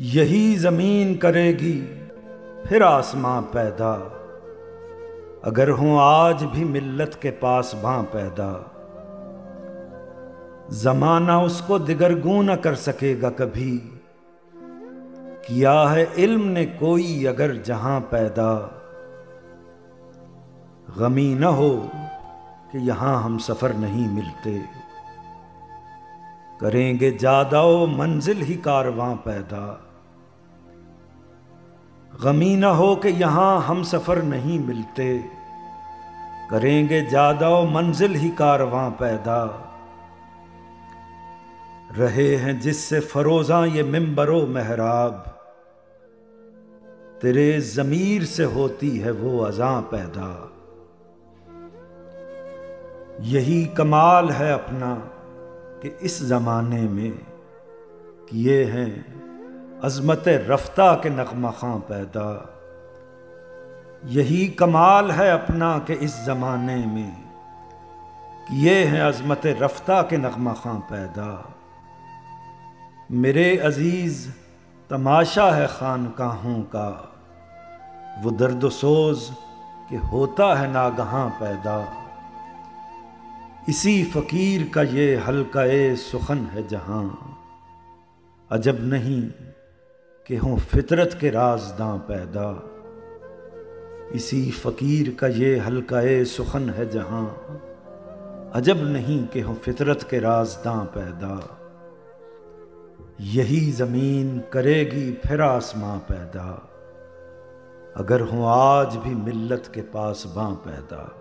یہی زمین کرے گی پھر آسماں پیدا، اگر ہوں آج بھی ملت کے پاس باں پیدا۔ زمانہ اس کو دگرگوں نہ کر سکے گا کبھی، کیا ہے علم نے کوئی اگر جہاں پیدا۔ غمی نہ ہو کہ یہاں ہم سفر نہیں ملتے، کریں گے جادہ و منزل ہی کارواں پیدا۔ غمی نہ ہو کہ یہاں ہم سفر نہیں ملتے، کریں گے جادہ و منزل ہی کارواں پیدا۔ رہے ہیں جس سے فروزاں یہ ممبر و محراب، تیرے ضمیر سے ہوتی ہے وہ اذاں پیدا۔ یہی کمال ہے اپنا کہ اس زمانے میں کیے ہیں عظمت رفتہ کے نغمہ خواں پیدا۔ یہی کمال ہے اپنا کہ اس زمانے میں کیے ہیں عظمت رفتہ کے نغمہ خواں پیدا۔ میرے عزیز تماشا ہے خانقاہوں کا، وہ درد و سوز کہ ہوتا ہے ناگہاں پیدا۔ اسی فقیر کا یہ حلقہ سخن ہے جہاں، عجب نہیں کہ ہوں فطرت کے رازداں پیدا۔ اسی فقیر کا یہ حلقہ سخن ہے جہاں، عجب نہیں کہ ہوں فطرت کے رازداں پیدا۔ یہی زمین کرے گی پھر آسماں پیدا، اگر ہوں آج بھی ملت کے پاس باں پیدا۔